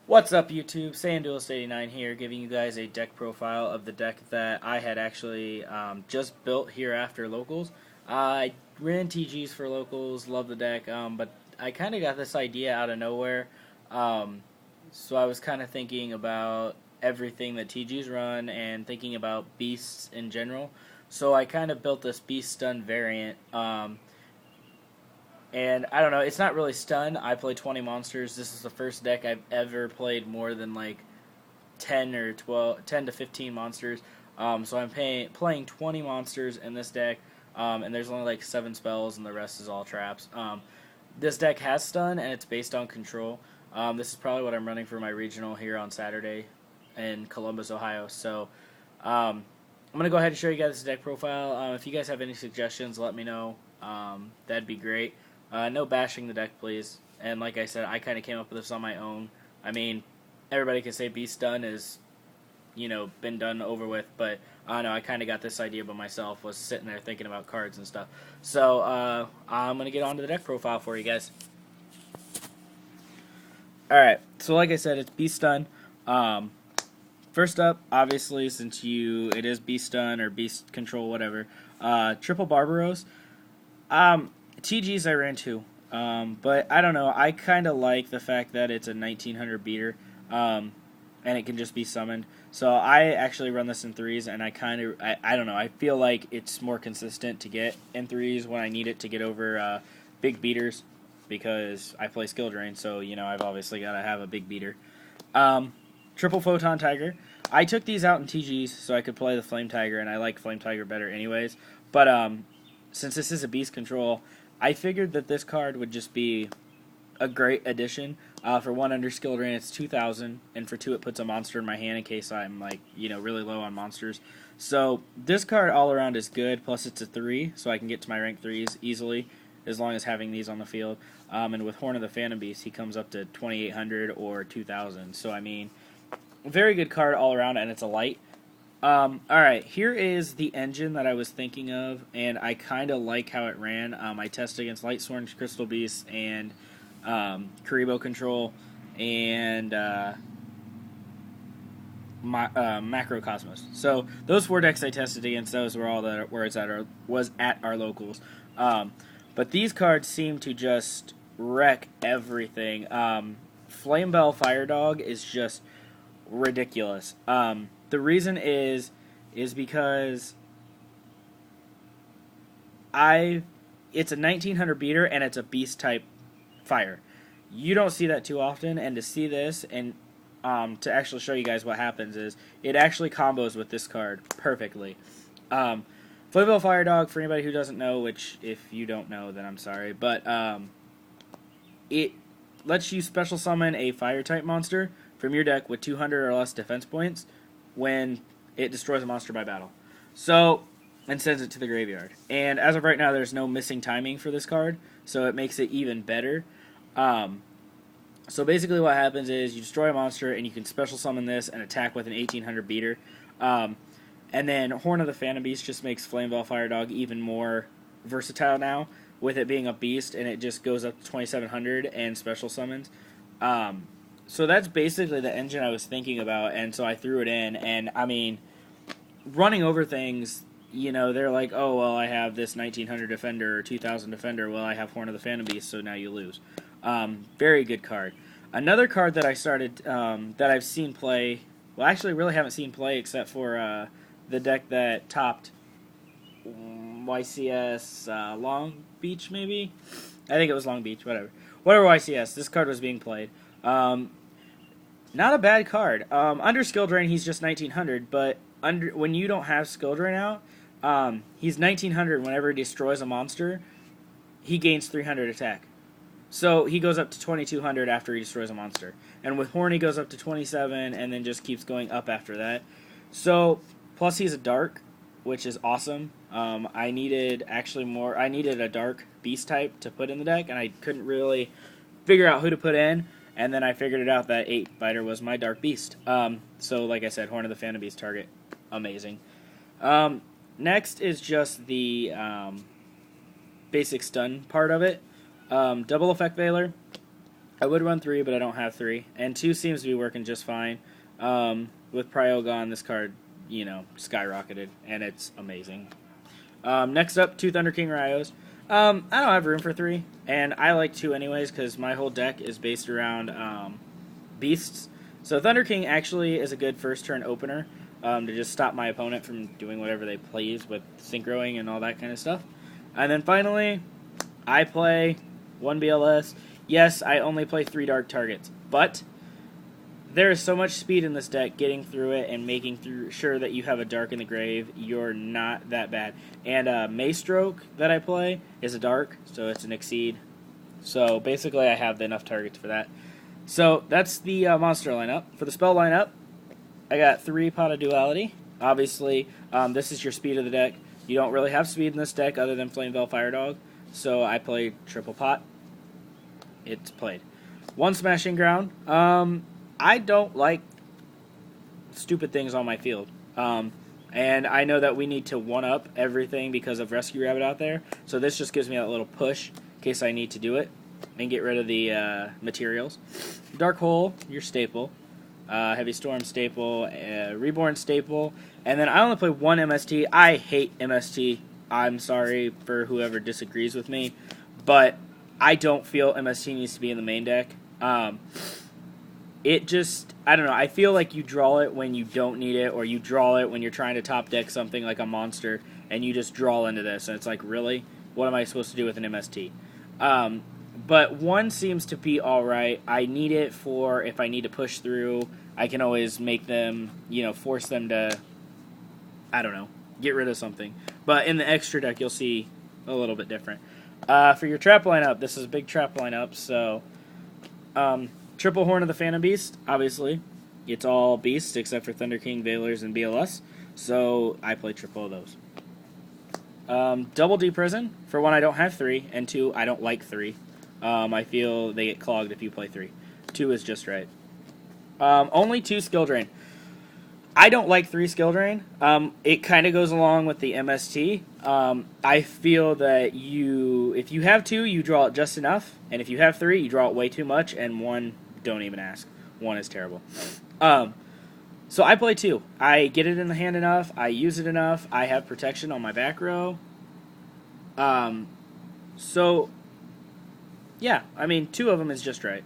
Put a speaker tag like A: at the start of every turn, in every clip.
A: What's up, YouTube? SandDuelist89 here, giving you guys a deck profile of the deck that I had actually just built here after Locals. I ran TGs for Locals, love the deck, but I kind of got this idea out of nowhere. Um, so I was kind of thinking about everything that TGs run and thinking about beasts in general. So I kind of built this Beast Stun variant. And I don't know, it's not really stun. I play 20 monsters. This is the first deck I've ever played more than like 10 or 12, 10 to 15 monsters. So I'm playing 20 monsters in this deck, and there's only like 7 spells, and the rest is all traps. This deck has stun, and it's based on control. This is probably what I'm running for my regional here on Saturday in Columbus, Ohio. So I'm going to go ahead and show you guys the deck profile. If you guys have any suggestions, let me know. That'd be great. No bashing the deck, please. And like I said, I kind of came up with this on my own. I mean, everybody can say Beast Stun is, been done over with, but I don't know, I kind of got this idea by myself, was sitting there thinking about cards and stuff. So, I'm going to get on to the deck profile for you guys. Alright, so like I said, it's Beast Stun. First up, obviously, since it is Beast Stun or Beast Control, whatever, Triple Barbaros. TGs I ran too, but I don't know. I kind of like the fact that it's a 1900 beater, and it can just be summoned. So I actually run this in threes, and I don't know. I feel like it's more consistent to get in threes when I need it to get over big beaters, because I play skill drain. So I've obviously got to have a big beater. Triple Photon Tiger. I took these out in TGs so I could play the Flame Tiger, and I like Flame Tiger better anyways. But since this is a beast control, I figured that this card would just be a great addition. For 1 under skill drain, it's 2,000, and for 2, it puts a monster in my hand in case I'm really low on monsters. So this card all around is good. Plus, it's a 3, so I can get to my rank 3s easily as long as having these on the field. And with Horn of the Phantom Beast, he comes up to 2,800 or 2,000. So I mean, very good card all around, and it's a light. Alright, here is the engine that I was thinking of, and I kind of like how it ran. I tested against Lightsworn, Crystal Beast, and Karibo Control, and Macrocosmos. So those 4 decks I tested against, those were all that was at our locals. But these cards seem to just wreck everything. Flamebell Fire Dog is just ridiculous. The reason is because it's a 1900 beater and it's a beast type fire. You don't see that too often, and to see this and to actually show you guys what happens is it actually combos with this card perfectly. Flamebell Fire Dog, for anybody who doesn't know, which if you don't know, then I'm sorry, but it lets you special summon a fire type monster from your deck with 200 or less defense points when it destroys a monster by battle. So, and sends it to the graveyard. And as of right now, there's no missing timing for this card, so it makes it even better. So basically what happens is you destroy a monster, and you can special summon this and attack with an 1800 beater. And then Horn of the Phantom Beast just makes Flamebell Fire Dog even more versatile now, with it being a beast, and it just goes up to 2700 and special summons. So that's basically the engine I was thinking about, and so I threw it in, and I mean, running over things, they're like, oh, well, I have this 1900 defender or 2000 defender, well, I have Horn of the Phantom Beast, so now you lose. Very good card. Another card that I started, that I've seen play, well, actually really haven't seen play except for the deck that topped YCS Long Beach, maybe? I think it was Long Beach, whatever. Whatever YCS, this card was being played. Not a bad card. Under skill drain, he's just 1900, but when you don't have skill drain out, he's 1900. Whenever he destroys a monster, he gains 300 attack. So he goes up to 2200 after he destroys a monster. And with Horn, he goes up to 27, and then just keeps going up after that. So, plus he's a dark, which is awesome. I needed a dark beast type to put in the deck, and I couldn't really figure out who to put in. And then I figured it out that 8 fighter was my Dark Beast. So, like I said, Horn of the Phantom Beast target. Amazing. Next is just the basic stun part of it. Double Effect Veiler. I would run 3, but I don't have 3. And 2 seems to be working just fine. With Prio gone, this card, skyrocketed, and it's amazing. Next up, 2 Thunder King Ryos. I don't have room for 3, and I like 2 anyways because my whole deck is based around beasts. So Thunder King actually is a good first turn opener to just stop my opponent from doing whatever they please with synchroing and all that kind of stuff. And then finally, I play 1 BLS. Yes, I only play 3 dark targets, but there is so much speed in this deck getting through it and making sure that you have a dark in the grave. You're not that bad. And Maystroke that I play is a dark, so it's an Exceed. So basically I have enough targets for that. So that's the monster lineup. For the spell lineup, I got 3 Pot of Duality. Obviously, this is your speed of the deck. You don't really have speed in this deck other than Flamevell Fire Dog, so I play triple pot. It's played. 1 Smashing Ground. I don't like stupid things on my field. And I know that we need to one-up everything because of Rescue Rabbit out there, so this just gives me that little push in case I need to do it and get rid of the materials. Dark Hole, your staple. Heavy Storm staple, Reborn staple, and then I only play 1 MST. I hate MST. I'm sorry for whoever disagrees with me, but I don't feel MST needs to be in the main deck. It just, I don't know, I feel like you draw it when you don't need it, or you draw it when you're trying to top deck something like a monster, and you just draw into this, and it's like, really? What am I supposed to do with an MST? But 1 seems to be alright. I need it for if I need to push through. I can always make them, force them to, I don't know, get rid of something. But in the extra deck, you'll see a little bit different. For your trap lineup, this is a big trap lineup, so triple Horn of the Phantom Beast, obviously. It's all beasts except for Thunder King, Veilers, and BLS, so I play triple of those. Double D Prison. For 1, I don't have 3, and 2, I don't like 3. I feel they get clogged if you play 3. 2 is just right. Only 2 Skill Drain. I don't like 3 Skill Drain. It kind of goes along with the MST. I feel that if you have 2, you draw it just enough, and if you have 3, you draw it way too much, and 1, don't even ask. 1 is terrible. So I play 2. I get it in the hand enough. I use it enough. I have protection on my back row. So, yeah, I mean, 2 of them is just right.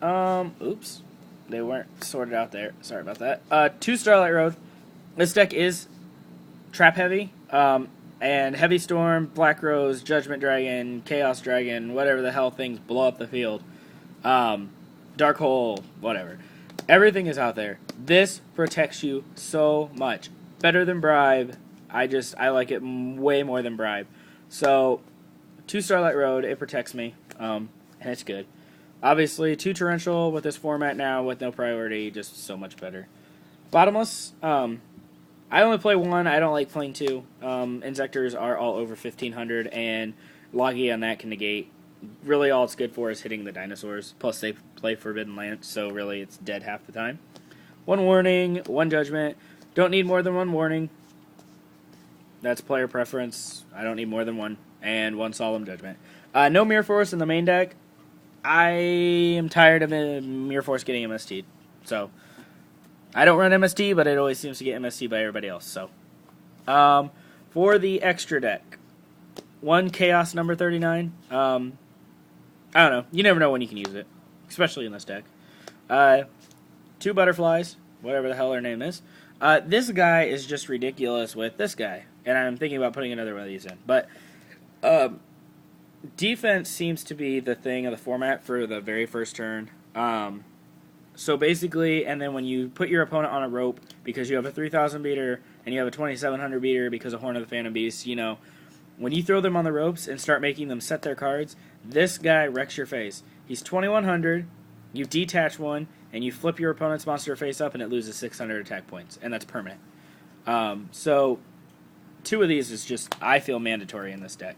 A: Oops. They weren't sorted out there. Sorry about that. 2 Starlight Road. This deck is trap heavy. And Heavy Storm, Black Rose, Judgment Dragon, Chaos Dragon, whatever the hell things blow up the field. Dark Hole, whatever. Everything is out there. This protects you so much. Better than Bribe. I like it way more than Bribe. So, 2 Starlight Road, it protects me, and it's good. Obviously, 2 Torrential with this format now with no priority, just so much better. Bottomless, I only play 1. I don't like playing 2. Inzectors are all over 1500, and Logi on that can negate. Really, all it's good for is hitting the dinosaurs. Plus, they play Forbidden Lance, so really it's dead half the time. 1 Warning, 1 Judgment. Don't need more than 1 Warning. That's player preference. I don't need more than 1. And 1 Solemn Judgment. No Mirror Force in the main deck. I am tired of Mirror Force getting MST'd. So, I don't run MST, but it always seems to get MST by everybody else. So, for the extra deck, 1 Chaos number 39. I don't know. You never know when you can use it, especially in this deck. 2 Butterflies, whatever the hell her name is. This guy is just ridiculous with this guy, and I'm thinking about putting another one of these in. But defense seems to be the thing of the format for the very first turn. So basically, and then when you put your opponent on a rope because you have a 3,000 beater and you have a 2,700 beater because of Horn of the Phantom Beast, when you throw them on the ropes and start making them set their cards, this guy wrecks your face. He's 2,100, you detach 1, and you flip your opponent's monster face up and it loses 600 attack points, and that's permanent. So 2 of these is just, I feel, mandatory in this deck.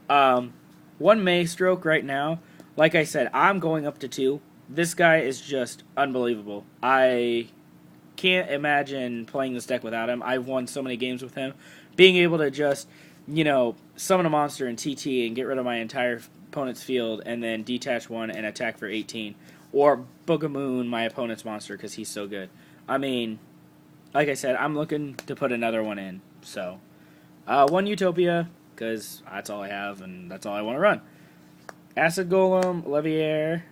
A: 1 Maystroke right now. Like I said, I'm going up to 2. This guy is just unbelievable. I can't imagine playing this deck without him. I've won so many games with him. Being able to just, summon a monster in TT and get rid of my entire opponent's field and then detach one and attack for 18. Or Boogamoon my opponent's monster because he's so good. I mean, like I said, I'm looking to put another one in. So, one Utopia, because that's all I have and that's all I want to run. Acid Golem, Leviair.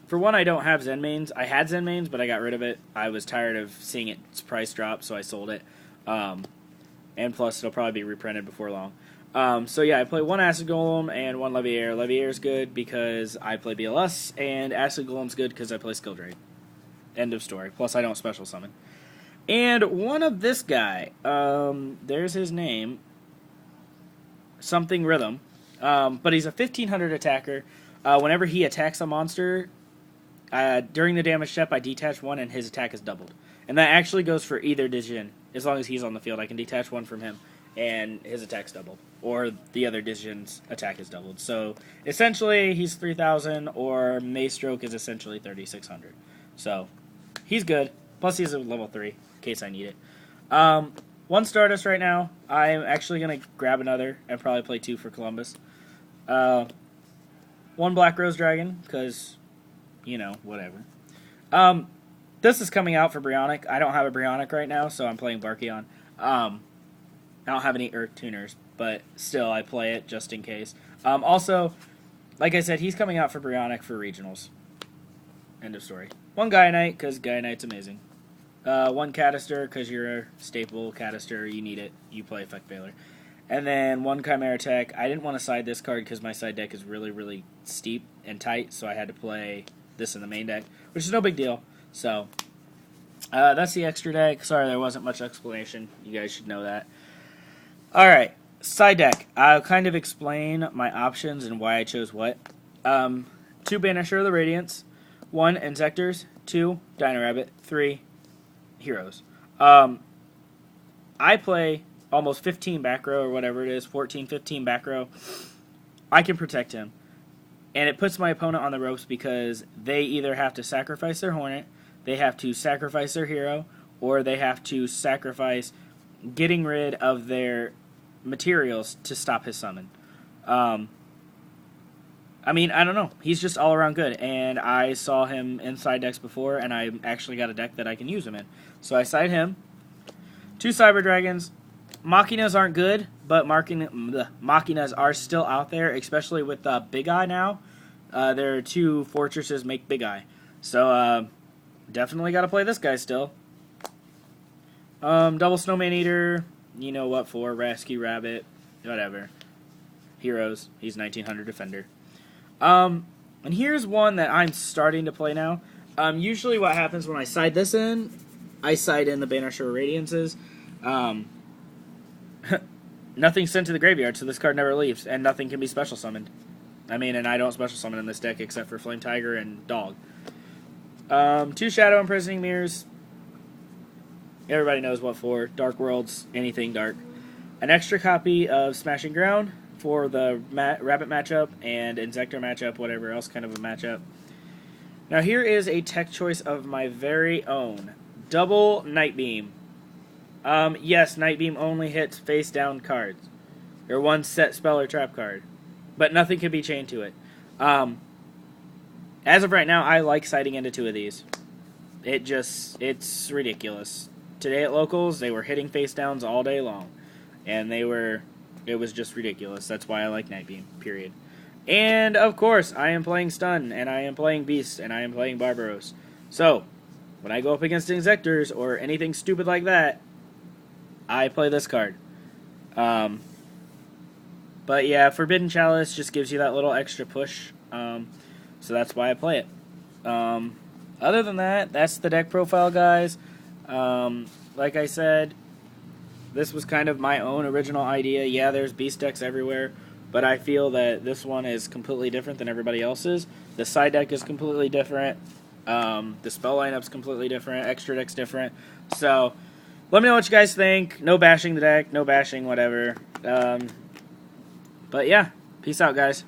A: For one, I don't have Zen mains. I had Zen mains, but I got rid of it. I was tired of seeing its price drop, so I sold it. And plus, it'll probably be reprinted before long. So yeah, I play one Acid Golem and one Leviair. Leviair's good because I play BLS, and Acid Golem's good because I play Skill Drain. End of story. Plus, I don't special summon. And one of this guy, there's his name, something Rhythm, but he's a 1500 attacker. Whenever he attacks a monster, during the damage step, I detach one and his attack is doubled. And that actually goes for either Dijin. As long as he's on the field, I can detach one from him and his attack's doubled. Or the other Dijin's attack is doubled. So essentially, he's 3000, or Maystroke is essentially 3600. So he's good. Plus, he's a level 3, in case I need it. One Stardust right now. I'm actually going to grab another and probably play 2 for Columbus. One Black Rose Dragon, because, you know, whatever. This is coming out for Brionac. I don't have a Brionac right now, so I'm playing Barkion. I don't have any Earth Tuners, but still, I play it just in case. Also, like I said, he's coming out for Brionac for regionals. End of story. One Gaia Knight, because Gaia Knight's amazing. One Catister, because you're a staple Catister, you need it. You play Effect Veiler. And then one Chimera Tech. I didn't want to side this card because my side deck is really, really steep and tight, so I had to play this in the main deck, which is no big deal. So, that's the extra deck. Sorry, there wasn't much explanation. You guys should know that. Alright, side deck. I'll kind of explain my options and why I chose what. 2 Banisher of the Radiance. 1 Insectors. 2 Dino Rabbit. 3 Heroes. I play almost 15 back row or whatever it is, 14, 15 back row. I can protect him. And it puts my opponent on the ropes because they either have to sacrifice their Hornet, they have to sacrifice their hero, or they have to sacrifice getting rid of their materials to stop his summon. I mean, I don't know. He's just all around good, and I saw him in side decks before, and I actually got a deck that I can use him in. So I side him. 2 Cyber Dragons. Machinas aren't good, but Machinas are still out there, especially with Big Eye now. There are 2 fortresses make Big Eye. So, definitely got to play this guy still. Double Snowman Eater, you know what for, Rescue Rabbit, whatever. Heroes, he's 1900 Defender. And here's one that I'm starting to play now. Usually what happens when I side this in, I side in the Banisher Radiances. Nothing's sent to the graveyard, so this card never leaves, and nothing can be special summoned. I mean, and I don't special summon in this deck except for Flame Tiger and Dog. 2 Shadow Imprisoning Mirrors. Everybody knows what for. Dark Worlds, anything dark. An extra copy of Smashing Ground for the Rabbit matchup and Insector matchup, whatever else kind of a matchup. Now here is a tech choice of my very own. Double Night Beam. Yes, Night Beam only hits face-down cards. Or one set spell or trap card. But nothing can be chained to it. As of right now, I like siding into 2 of these. It's ridiculous. Today at Locals, they were hitting face-downs all day long. And it was just ridiculous. That's why I like Night Beam, period. And, of course, I am playing Stun, and I am playing Beast, and I am playing Barbaros. So, when I go up against Insectors or anything stupid like that, I play this card. But yeah, Forbidden Chalice just gives you that little extra push. So that's why I play it. Other than that, that's the deck profile, guys. Like I said, this was kind of my own original idea. Yeah, there's beast decks everywhere, but I feel that this one is completely different than everybody else's. The side deck is completely different. The spell lineup's completely different. Extra deck's different. So let me know what you guys think. No bashing the deck, no bashing whatever. But yeah, peace out, guys.